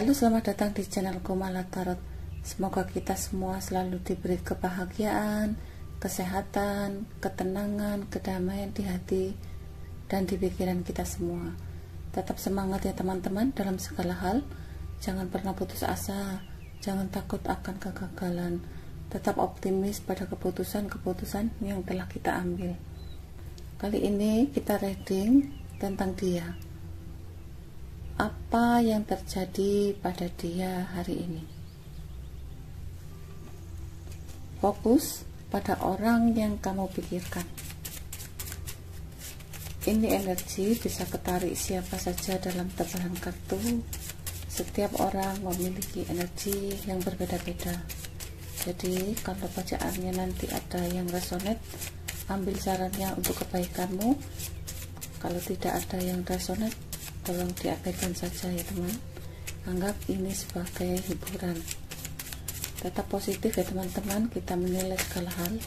Halo, selamat datang di channelku Mala Tarot. Semoga kita semua selalu diberi kebahagiaan, kesehatan, ketenangan, kedamaian di hati dan di pikiran kita semua. Tetap semangat ya teman-teman dalam segala hal. Jangan pernah putus asa, jangan takut akan kegagalan. Tetap optimis pada keputusan-keputusan yang telah kita ambil. Kali ini kita reading tentang dia. Apa yang terjadi pada dia hari ini? Fokus pada orang yang kamu pikirkan. Ini energi bisa ketarik siapa saja dalam tebaran kartu. Setiap orang memiliki energi yang berbeda-beda. Jadi kalau bacaannya nanti ada yang resonate, ambil sarannya untuk kebaikanmu. Kalau tidak ada yang resonate, tolong diabaikan saja ya teman. Anggap ini sebagai hiburan. Tetap positif ya teman-teman, kita menilai segala hal.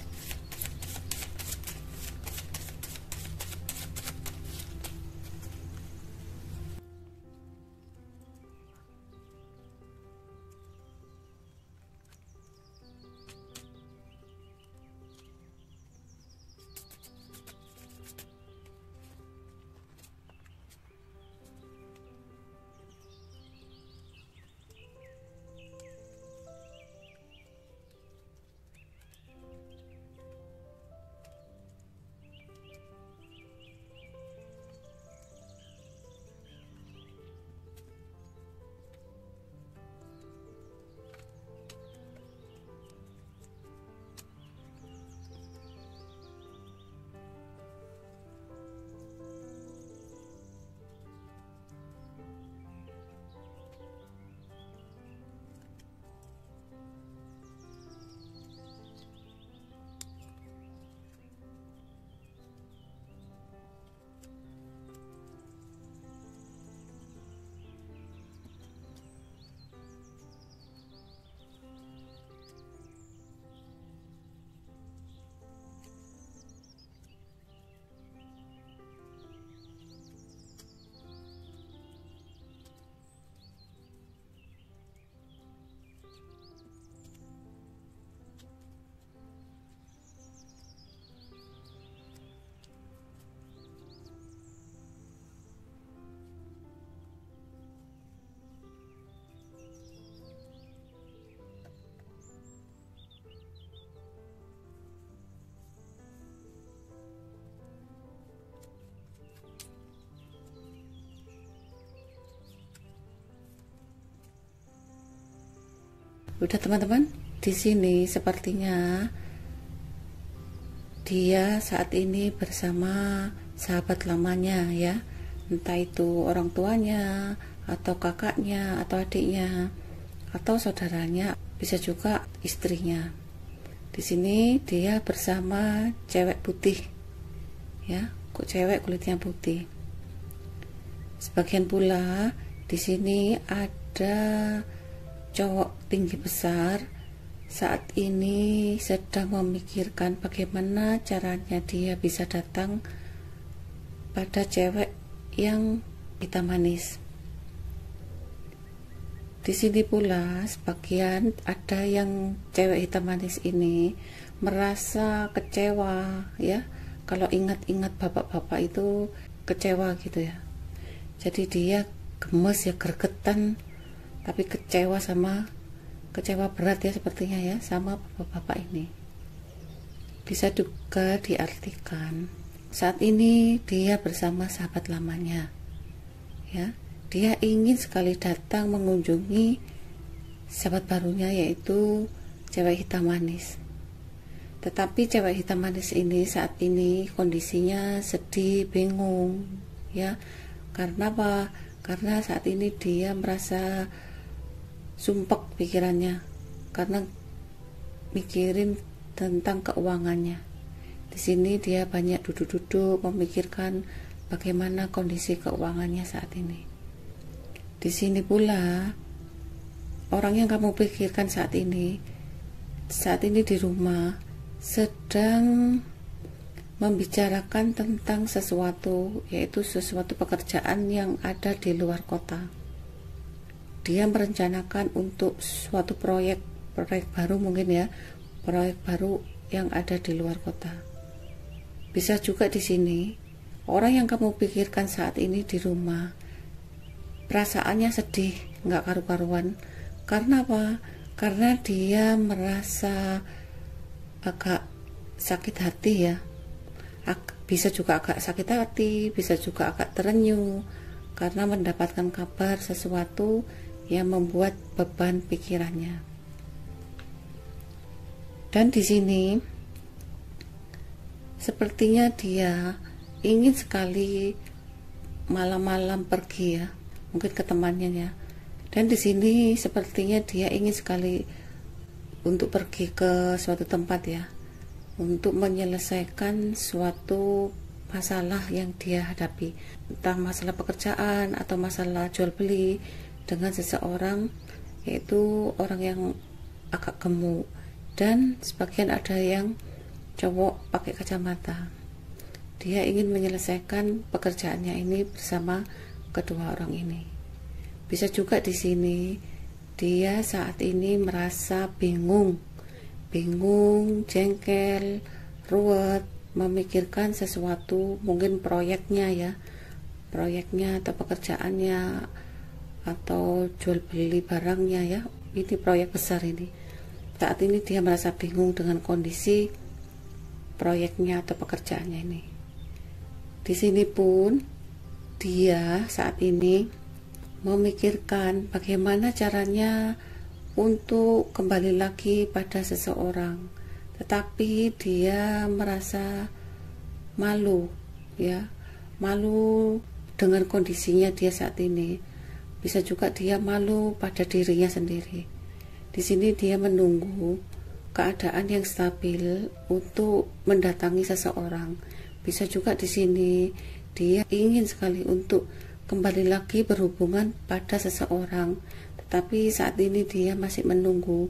Udah teman-teman, di sini sepertinya dia saat ini bersama sahabat lamanya ya, entah itu orang tuanya atau kakaknya atau adiknya atau saudaranya, bisa juga istrinya. Di sini dia bersama cewek putih ya, kok cewek kulitnya putih. Sebagian pula di sini ada cowok tinggi besar saat ini sedang memikirkan bagaimana caranya dia bisa datang pada cewek yang hitam manis. Di sini pula sebagian ada yang cewek hitam manis ini merasa kecewa ya, kalau ingat-ingat bapak-bapak itu kecewa gitu ya. Jadi dia gemes ya, gregetan, tapi kecewa berat ya sepertinya ya sama bapak-bapak ini. Bisa juga diartikan saat ini dia bersama sahabat lamanya ya, dia ingin sekali datang mengunjungi sahabat barunya, yaitu cewek hitam manis. Tetapi cewek hitam manis ini saat ini kondisinya sedih, bingung ya. Karena apa? Karena saat ini dia merasa sumpek pikirannya karena mikirin tentang keuangannya. Di sini dia banyak duduk-duduk memikirkan bagaimana kondisi keuangannya saat ini. Di sini pula orang yang kamu pikirkan saat ini di rumah sedang membicarakan tentang sesuatu, yaitu sesuatu pekerjaan yang ada di luar kota. dia merencanakan untuk suatu proyek baru, mungkin ya, proyek baru yang ada di luar kota. Bisa juga di sini orang yang kamu pikirkan saat ini di rumah perasaannya sedih, nggak karu-karuan. Karena apa? Karena dia merasa agak sakit hati ya. Bisa juga agak sakit hati, bisa juga agak terenyuh karena mendapatkan kabar sesuatu yang membuat beban pikirannya. Dan di sini sepertinya dia ingin sekali malam-malam pergi ya, mungkin ke temannya ya. Dan di sini sepertinya dia ingin sekali untuk pergi ke suatu tempat ya, untuk menyelesaikan suatu masalah yang dia hadapi, entah masalah pekerjaan atau masalah jual beli dengan seseorang, yaitu orang yang agak gemuk, dan sebagian ada yang cowok pakai kacamata. Dia ingin menyelesaikan pekerjaannya ini bersama kedua orang ini. Bisa juga di sini dia saat ini merasa bingung, jengkel, ruwet, memikirkan sesuatu, mungkin proyeknya atau pekerjaannya atau jual beli barangnya ya. Ini proyek besar ini. Saat ini dia merasa bingung dengan kondisi proyeknya atau pekerjaannya ini. Di sini pun dia saat ini memikirkan bagaimana caranya untuk kembali lagi pada seseorang, tetapi dia merasa malu ya, malu dengan kondisinya dia saat ini. Bisa juga dia malu pada dirinya sendiri. Di sini dia menunggu keadaan yang stabil untuk mendatangi seseorang. Bisa juga di sini dia ingin sekali untuk kembali lagi berhubungan pada seseorang, tetapi saat ini dia masih menunggu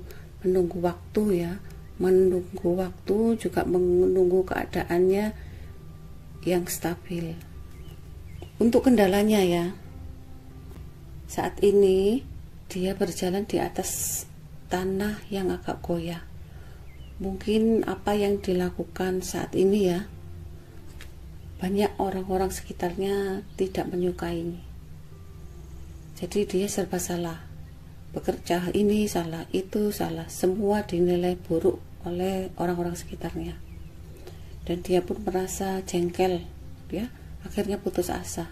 waktu ya, menunggu waktu, juga menunggu keadaannya yang stabil. Untuk kendalanya ya, saat ini dia berjalan di atas tanah yang agak goyah. Mungkin apa yang dilakukan saat ini ya, banyak orang-orang sekitarnya tidak menyukainya. Jadi dia serba salah. Bekerja ini salah, itu salah, semua dinilai buruk oleh orang-orang sekitarnya. Dan dia pun merasa jengkel, ya, akhirnya putus asa.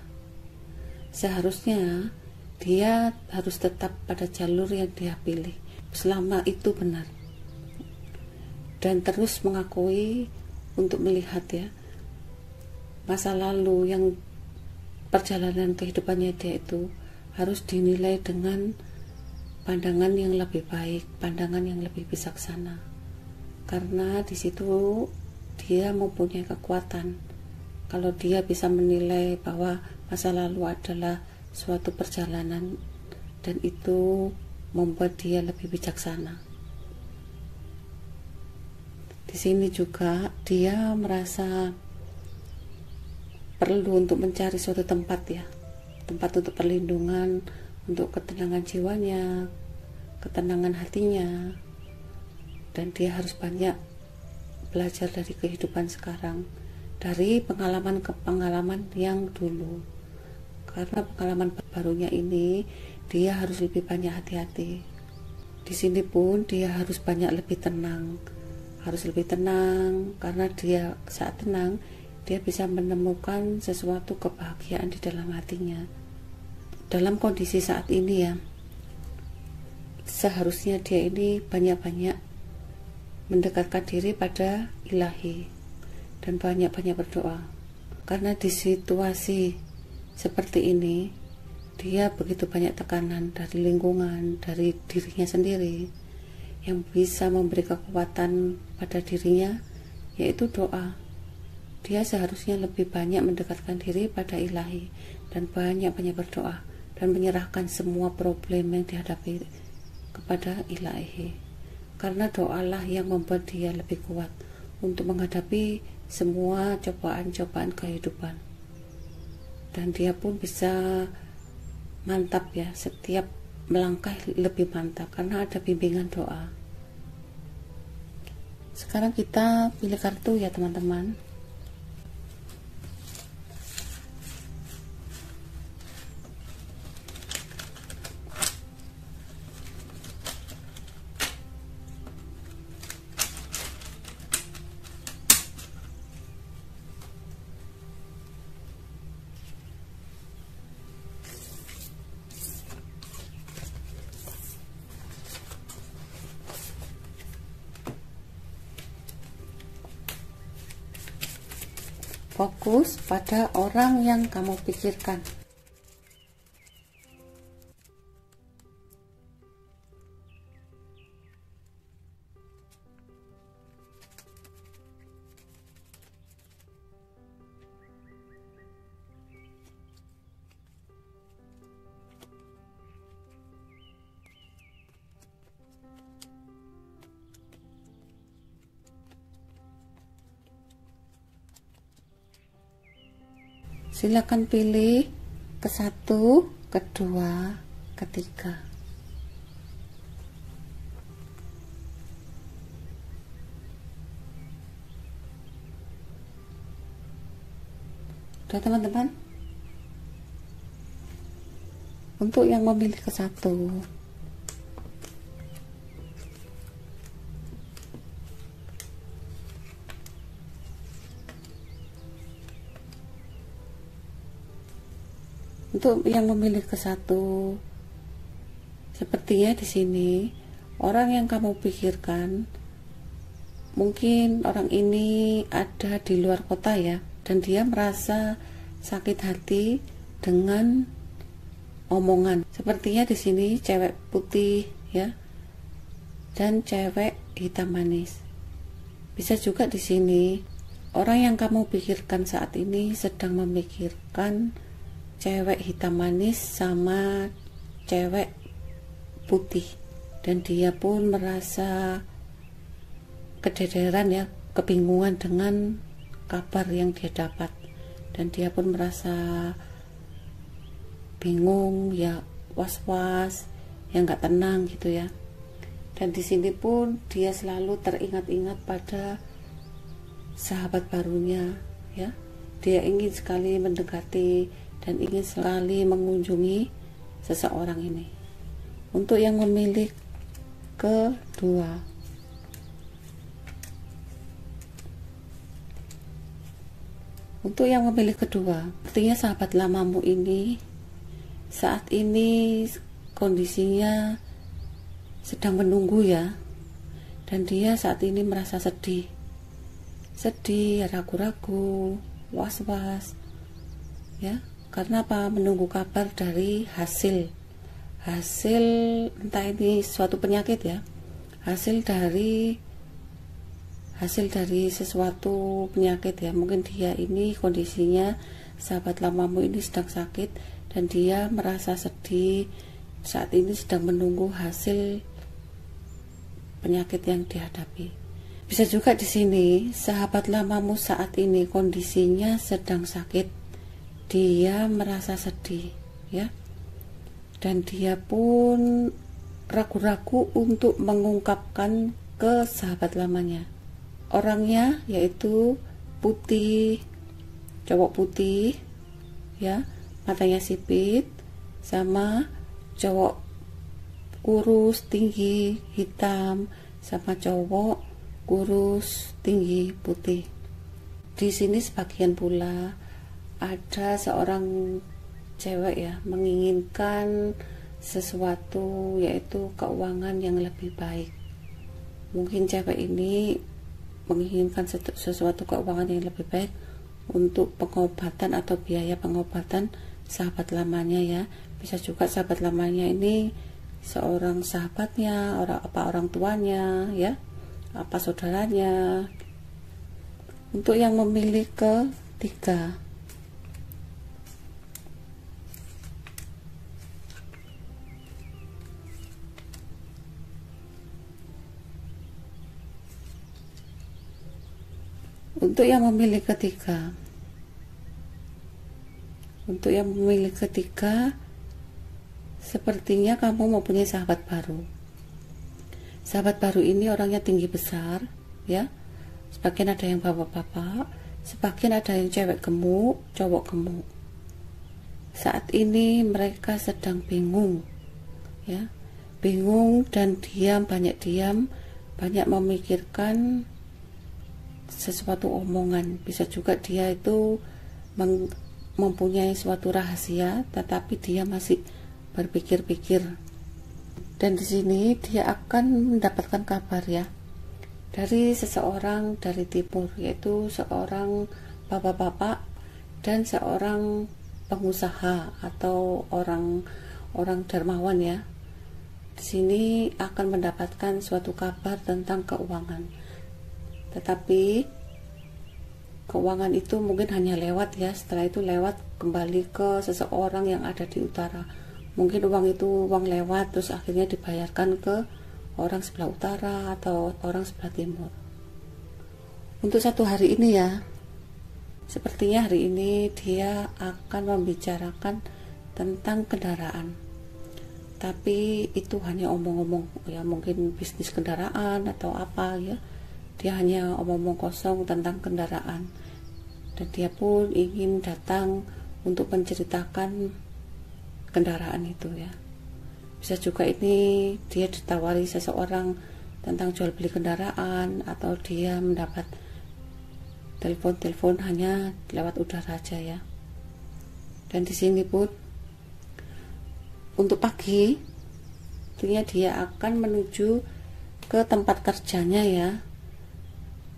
Seharusnya dia harus tetap pada jalur yang dia pilih, selama itu benar. Dan terus mengakui untuk melihat ya, masa lalu yang perjalanan kehidupannya dia itu harus dinilai dengan pandangan yang lebih baik, pandangan yang lebih bijaksana. Karena di situ dia mempunyai kekuatan. Kalau dia bisa menilai bahwa masa lalu adalah suatu perjalanan, dan itu membuat dia lebih bijaksana. Di sini juga dia merasa perlu untuk mencari suatu tempat ya, tempat untuk perlindungan, untuk ketenangan jiwanya, ketenangan hatinya. Dan dia harus banyak belajar dari kehidupan sekarang, dari pengalaman ke pengalaman yang dulu. Karena pengalaman barunya ini dia harus lebih banyak hati-hati. Di sini pun dia harus banyak lebih tenang, karena dia saat tenang dia bisa menemukan sesuatu kebahagiaan di dalam hatinya. Dalam kondisi saat ini ya, seharusnya dia ini banyak-banyak mendekatkan diri pada ilahi dan banyak-banyak berdoa. Karena di situasi seperti ini dia begitu banyak tekanan dari lingkungan, dari dirinya sendiri. Yang bisa memberi kekuatan pada dirinya yaitu doa. Dia seharusnya lebih banyak mendekatkan diri pada ilahi dan banyak-banyak berdoa dan menyerahkan semua problem yang dihadapi kepada ilahi. Karena doalah yang membuat dia lebih kuat untuk menghadapi semua cobaan-cobaan kehidupan. Dan dia pun bisa mantap ya, setiap melangkah lebih mantap karena ada bimbingan doa. Sekarang kita pilih kartu ya teman-teman. Fokus pada orang yang kamu pikirkan. Silakan pilih ke satu, kedua, ketiga. Udah teman-teman? Untuk yang memilih ke satu, sepertinya di sini orang yang kamu pikirkan, mungkin orang ini ada di luar kota ya, dan dia merasa sakit hati dengan omongan. Sepertinya di sini cewek putih ya, dan cewek hitam manis. Bisa juga di sini orang yang kamu pikirkan saat ini sedang memikirkan cewek hitam manis sama cewek putih, dan dia pun merasa kedereran ya, kebingungan dengan kabar yang dia dapat, dan dia pun merasa bingung ya, was-was, yang nggak tenang gitu ya. Dan di sini pun dia selalu teringat-ingat pada sahabat barunya ya. Dia ingin sekali mendekati dan ingin sekali mengunjungi seseorang ini. Untuk yang memilih kedua, artinya sahabat lamamu ini saat ini kondisinya sedang menunggu ya, dan dia saat ini merasa sedih, ragu-ragu, was-was ya. Karena apa? Menunggu kabar dari hasil entah ini suatu penyakit ya, hasil dari sesuatu penyakit ya. Mungkin dia ini kondisinya, sahabat lamamu ini sedang sakit, dan dia merasa sedih saat ini, sedang menunggu hasil penyakit yang dihadapi. Bisa juga di sini sahabat lamamu saat ini kondisinya sedang sakit, dia merasa sedih ya, dan dia pun ragu-ragu untuk mengungkapkan ke sahabat lamanya. Orangnya yaitu putih, cowok putih ya, matanya sipit, sama cowok kurus tinggi hitam, sama cowok kurus tinggi putih. Di sini sebagian pula ada seorang cewek ya, menginginkan sesuatu, yaitu keuangan yang lebih baik. Mungkin cewek ini menginginkan sesuatu keuangan yang lebih baik untuk pengobatan atau biaya pengobatan sahabat lamanya ya. Bisa juga sahabat lamanya ini seorang sahabatnya, orang tuanya ya, apa saudaranya. Untuk yang memilih ketiga, untuk yang memilih ketiga, sepertinya kamu mempunyai sahabat baru. Sahabat baru ini orangnya tinggi besar, ya. Sebagian ada yang bapak-bapak, sebagian ada yang cewek gemuk, cowok gemuk. Saat ini mereka sedang bingung, ya. Bingung dan diam, banyak memikirkan sesuatu omongan. Bisa juga dia itu mempunyai suatu rahasia, tetapi dia masih berpikir-pikir. Dan di sini dia akan mendapatkan kabar, ya, dari seseorang dari timur, yaitu seorang bapak-bapak dan seorang pengusaha atau orang dermawan, ya. Di sini akan mendapatkan suatu kabar tentang keuangan. Tetapi keuangan itu mungkin hanya lewat, ya, setelah itu lewat kembali ke seseorang yang ada di utara. Mungkin uang itu uang lewat terus akhirnya dibayarkan ke orang sebelah utara atau orang sebelah timur. Untuk satu hari ini, ya, sepertinya hari ini dia akan membicarakan tentang kendaraan. Tapi itu hanya omong-omong, ya, mungkin bisnis kendaraan atau apa, ya. Dia hanya omong-omong kosong tentang kendaraan, dan dia pun ingin datang untuk menceritakan kendaraan itu, ya. Bisa juga ini dia ditawari seseorang tentang jual beli kendaraan, atau dia mendapat telepon hanya lewat udara aja, ya. Dan di sini pun untuk pagi tentunya dia akan menuju ke tempat kerjanya, ya,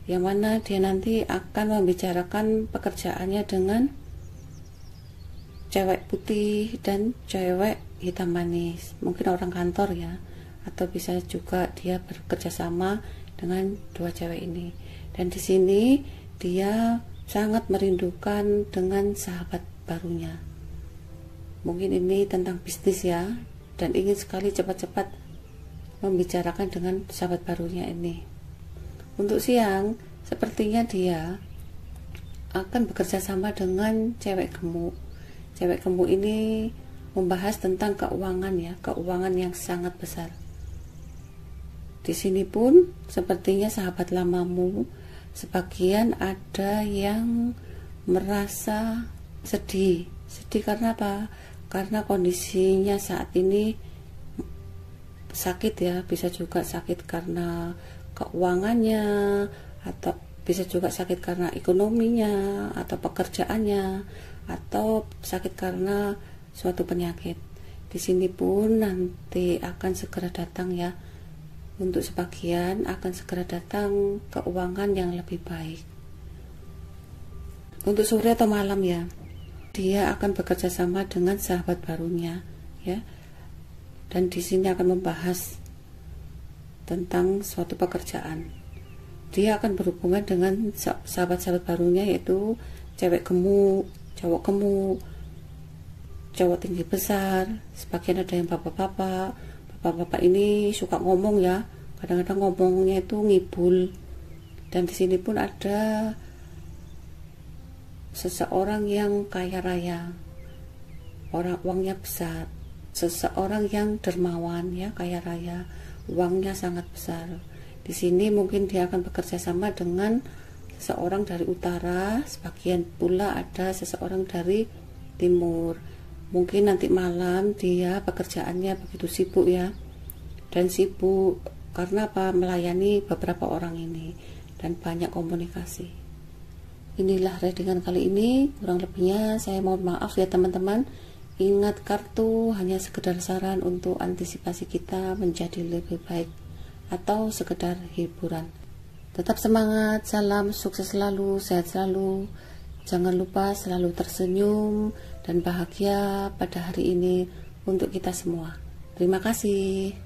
yang mana dia nanti akan membicarakan pekerjaannya dengan cewek putih dan cewek hitam manis, mungkin orang kantor, ya, atau bisa juga dia bekerja sama dengan dua cewek ini. Dan di sini dia sangat merindukan dengan sahabat barunya. Mungkin ini tentang bisnis, ya, dan ingin sekali cepat-cepat membicarakan dengan sahabat barunya ini. Untuk siang, sepertinya dia akan bekerja sama dengan cewek gemuk. Cewek gemuk ini membahas tentang keuangan, ya, keuangan yang sangat besar. Di sini pun sepertinya sahabat lamamu, sebagian ada yang merasa sedih. Sedih karena apa? Karena kondisinya saat ini sakit, ya, bisa juga sakit karena keuangannya, atau bisa juga sakit karena ekonominya atau pekerjaannya, atau sakit karena suatu penyakit. Di sini pun nanti akan segera datang, ya, untuk sebagian akan segera datang keuangan yang lebih baik. Untuk sore atau malam, ya, dia akan bekerja sama dengan sahabat barunya, ya, dan di sini akan membahas tentang suatu pekerjaan. Dia akan berhubungan dengan sahabat-sahabat barunya, yaitu cewek gemuk, cowok gemuk, cowok tinggi besar, sebagian ada yang bapak-bapak. Bapak-bapak ini suka ngomong, ya, kadang-kadang ngomongnya itu ngibul. Dan di sini pun ada seseorang yang kaya raya, orang uangnya besar, seseorang yang dermawan, ya, kaya raya, uangnya sangat besar. Di sini mungkin dia akan bekerja sama dengan seseorang dari utara, sebagian pula ada seseorang dari timur. Mungkin nanti malam dia pekerjaannya begitu sibuk, ya, dan sibuk karena apa? Melayani beberapa orang ini dan banyak komunikasi. Inilah readingan kali ini, kurang lebihnya saya mohon maaf, ya, teman-teman. Ingat, kartu hanya sekedar saran untuk antisipasi kita menjadi lebih baik atau sekedar hiburan. Tetap semangat, salam sukses selalu, sehat selalu. Jangan lupa selalu tersenyum dan bahagia pada hari ini untuk kita semua. Terima kasih.